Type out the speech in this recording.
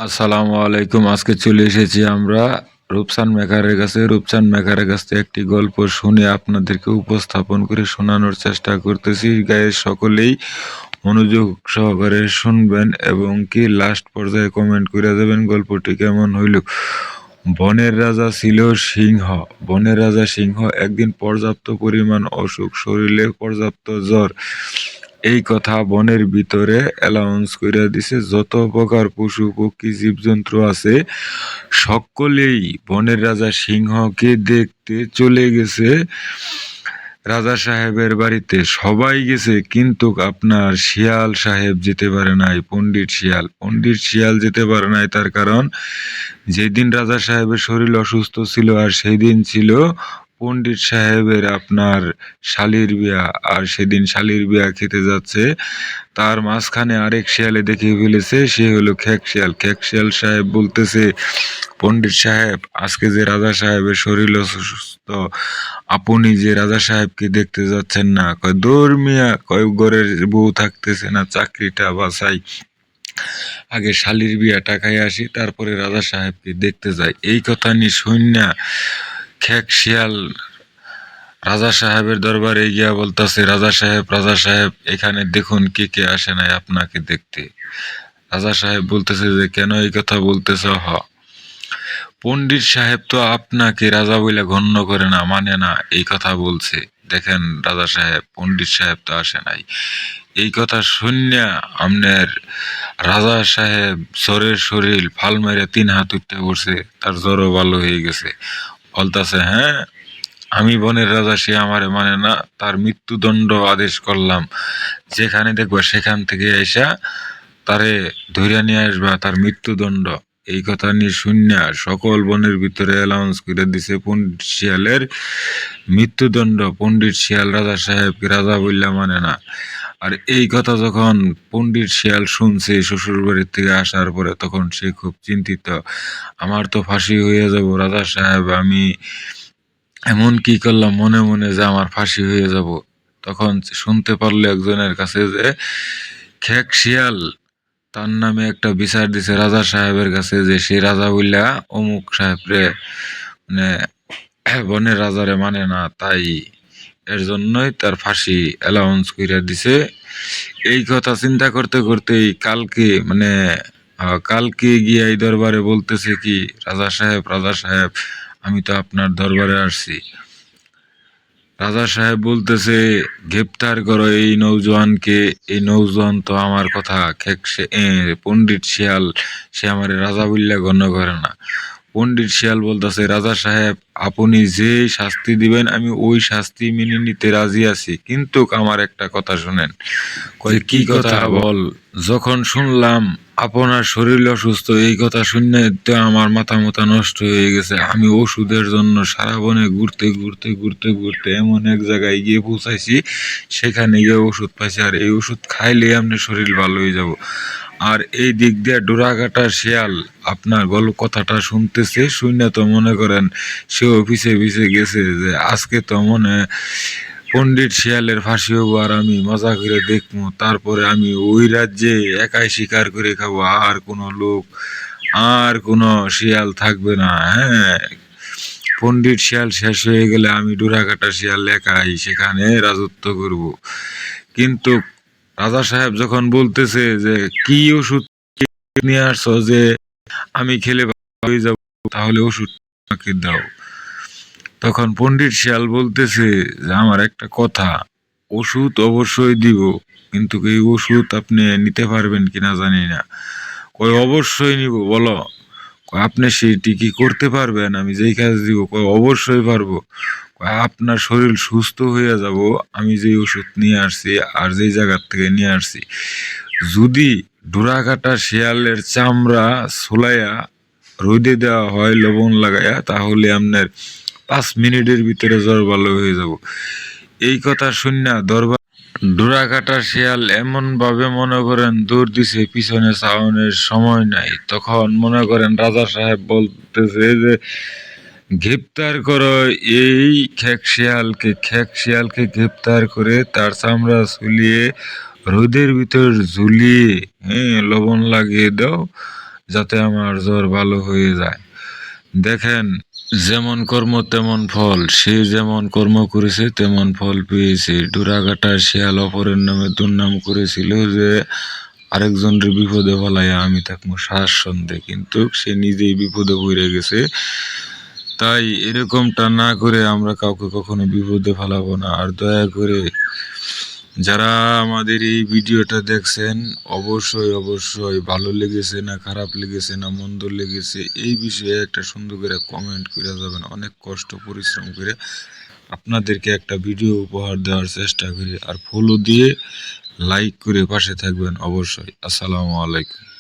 আসসালামু আলাইকুম। আজকে চলে এসেছি আমরা রূপসান মেকারের কাছে। রূপসান মেকারের কাছ থেকে একটি গল্প শুনে আপনাদেরকে উপস্থাপন করে শোনানোর চেষ্টা করতেছি। গায়ে সকলেই মনোযোগ সহকারে শুনবেন এবং কি লাস্ট পর্যায়ে কমেন্ট করে দেবেন গল্পটি কেমন হইল। বনের রাজা ছিল সিংহ। বনের রাজা সিংহ একদিন পর্যাপ্ত পরিমাণ অসুখ, শরীরে পর্যাপ্ত জ্বর। এই কথা বনের ভিতরে অ্যালাউন্স কইরা দিছে। যত প্রকার পশু পক্ষী জীবজন্তু আছে সকলেই বনের রাজা সিংহকে দেখতে চলে গেছে রাজা সাহেবের বাড়িতে। সবাই গেছে কিন্তু আপনার শিয়াল সাহেব যেতে পারে নাই। পণ্ডিত শিয়াল যেতে পারে নাই, তার কারণ যেদিন রাজা সাহেবের শরীর অসুস্থ ছিল আর সেই দিন ছিল পণ্ডিত সাহেবের আপনার শালির বিয়া। আর সেদিন শালির বিয়া খেতে যাচ্ছে, তার মাঝখানে আরেক শিয়ালে দেখে ফেলেছে, সে হলো খেক শিয়াল সাহেব বলতেছে, পণ্ডিত সাহেব, আজকে যে রাজা সাহেবের শরীর অসুস্থ, আপনি যে রাজা সাহেবকে দেখতে যাচ্ছেন না? কয় দৌড় মিয়া, কয় ঘরের বউ থাকতেছে না, চাকরিটা বাঁচাই, আগে শালির বিয়াটা খাই আসি, তারপরে রাজা সাহেবকে দেখতে যাই। এই কথা নিয়ে শুইন্না খেক শিয়াল রাজা সাহেবের দরবারে গিয়া বলতাছে, রাজা সাহেব, এখানে দেখুন কে কে আসে নাই আপনাকে দেখতে। রাজা সাহেব বলতেছে যে, কেন এই কথা বলতেছ? পণ্ডিত সাহেব তো আপনাকে রাজা বলে গণ্য করে না, মানে না, এই কথা বলছে। দেখেন রাজা সাহেব, পণ্ডিত সাহেব তো আসে নাই। এই কথা শুনিয়া আমনের রাজা সাহেব জ্বরের শরীর ফাল মেরে 3 হাত উঠতে পড়ছে, তার জ্বরও ভালো হয়ে গেছে। বলতাছে, হ্যাঁ, আমি বনের রাজা, সে আমারে মানে না, তার মৃত্যুদণ্ড আদেশ করলাম। যেখানে দেখবা সেখান থেকে এসা তারে ধইরা নিয়ে আসবা, তার মৃত্যুদণ্ড। এই কথা নিয়ে শুনিয়া সকল বনের ভিতরে অ্যালাউন্স করে দিছে পণ্ডিত শিয়ালের মৃত্যুদণ্ড। পণ্ডিত শিয়াল রাজা সাহেবকে রাজা বললা মানে না। আর এই কথা যখন পণ্ডিত শিয়াল শুনছে শ্বশুর বাড়ির থেকে আসার পরে, তখন সে খুব চিন্তিত। আমার তো ফাঁসি হয়ে যাব রাজা সাহেব, আমি এমন কি করলাম মনে মনে যে আমার ফাঁসি হয়ে যাব। তখন শুনতে পারলো একজনের কাছে যে খেক শিয়াল তার নামে একটা বিচার দিছে রাজা সাহেবের কাছে, যে সে রাজা বইলা অমুক সাহেব রে, মানে বনের রাজারে মানে না, তাই এর জন্যই তার ফাঁসি অ্যালাউন্স কইরা দিছে। এই কথা চিন্তা করতে করতেই কালকে মানে কালকে গিয়ে এই দরবারে বলতেছে কি, রাজা সাহেব, আমি তো আপনার দরবারে আসছি। রাজা সাহেব বলতেছে, গ্রেপ্তার করো এই নৌজওয়ানকে। এই নৌজওয়ান তো আমার কথা পণ্ডিত শিয়াল, সে আমার রাজা বললে গণ্য করে না। পণ্ডিত শিয়াল বলতেছে, রাজা সাহেব, আপনি যে শাস্তি দিবেন আমি ওই শাস্তি মেনে নিতে রাজি আছি, কিন্তু আমার একটা কথা শুনেন। কয়, কি কথা বল? যখন শুনলাম আপনার শরীর অসুস্থ, এই কথা শুনে তো আমার মাথা নষ্ট হয়ে গেছে। আমি ওষুধের জন্য সারা বনে ঘুরতে এমন এক জায়গায় গিয়ে পৌঁছাইছি, সেখানে গিয়ে ওষুধ পাইছি, আর এই ওষুধ খাইলে আপনার শরীর ভালো হয়ে যাব। আর এই দিক দিয়ে ডোরাকাটা শিয়াল আপনার কথাটা শুনতেছে, শুনে তো মনে করেন সেও পিছে পিছে গেছে, যে আজকে তো মনে পণ্ডিত শিয়ালের ফাঁসি হবো, আর আমি মজা করে দেখবো, তারপরে আমি ওই রাজ্যে একাই শিকার করে খাবো, আর কোনো শিয়াল থাকবে না। হ্যাঁ, পণ্ডিত শিয়াল শেষ হয়ে গেলে আমি ডোরাকাটা শিয়াল একাই সেখানে রাজত্ব করব। কিন্তু রাজা সাহেব যখন বলতেছে যে, কি ওষুধ নিয়ে আসছো যে আমি খেলে ভালো হয়ে যাব, তাহলে ওষুধ আমাকে দাও। তখন পণ্ডিত শিয়াল বলতেছে যে, আমার একটা কথা, ওষুধ অবশ্যই দিব, কিন্তু এই ওষুধ আপনি নিতে পারবেন কিনা জানি না। কই, অবশ্যই নিব, বলো। কয়, আপনি সেটি কি করতে পারবেন আমি যেই কাজ দিব? কয়, অবশ্যই পারবো। কয়, আপনার শরীর সুস্থ হয়ে যাব আমি যেই ওষুধ নিয়ে আসছি আর যেই জায়গার থেকে নিয়ে আসছি। যদি ডোরাকাটা শিয়ালের চামড়া ছুলাইয়া রোদে দেওয়া হয় লবণ লাগাইয়া, তাহলে আপনার 5 মিনিটের ভিতরে জ্বর ভালো হয়ে যাব। এই কথা শুনিয়া দরবার ডোরাকাটা শিয়াল এমন ভাবে মনে করেন দৌড় দিছে, পিছনে চাওনের সময় নাই। তখন মনে করেন রাজা সাহেব বলতেছে যে, গ্রেপ্তার করো এই খেক শিয়ালকে গ্রেপ্তার করে তার চামড়া ছুলিয়ে রোদের ভিতর ঝুলিয়ে, হ্যাঁ, লবণ লাগিয়ে দাও, যাতে আমার জ্বর ভালো হয়ে যায়। দেখেন, যেমন কর্ম তেমন ফল, সে যেমন কর্ম করেছে তেমন ফল পেয়েছে। ডোরাকাটা শিয়াল অপরের নামে দুর্নাম করেছিল যে আরেকজনের বিপদে ফেলাইয়া আমি তাকে শাসন কিন্তু সে নিজেই বিপদে পড়ে গেছে। তাই এরকমটা না করে আমরা কাউকে কখনো বিপদে ফেলাবো না। আর দয়া করে যারা আমাদের এই ভিডিওটা দেখছেন, অবশ্যই অবশ্যই ভালো লেগেছে না খারাপ লেগেছে না মন্দ লেগেছে এই বিষয়ে একটা সুন্দর করে কমেন্ট করে যাবেন। অনেক কষ্ট পরিশ্রম করে আপনাদেরকে একটা ভিডিও উপহার দেওয়ার চেষ্টা করি। আর ফলো দিয়ে লাইক করে পাশে থাকবেন অবশ্যই। আসসালামু আলাইকুম।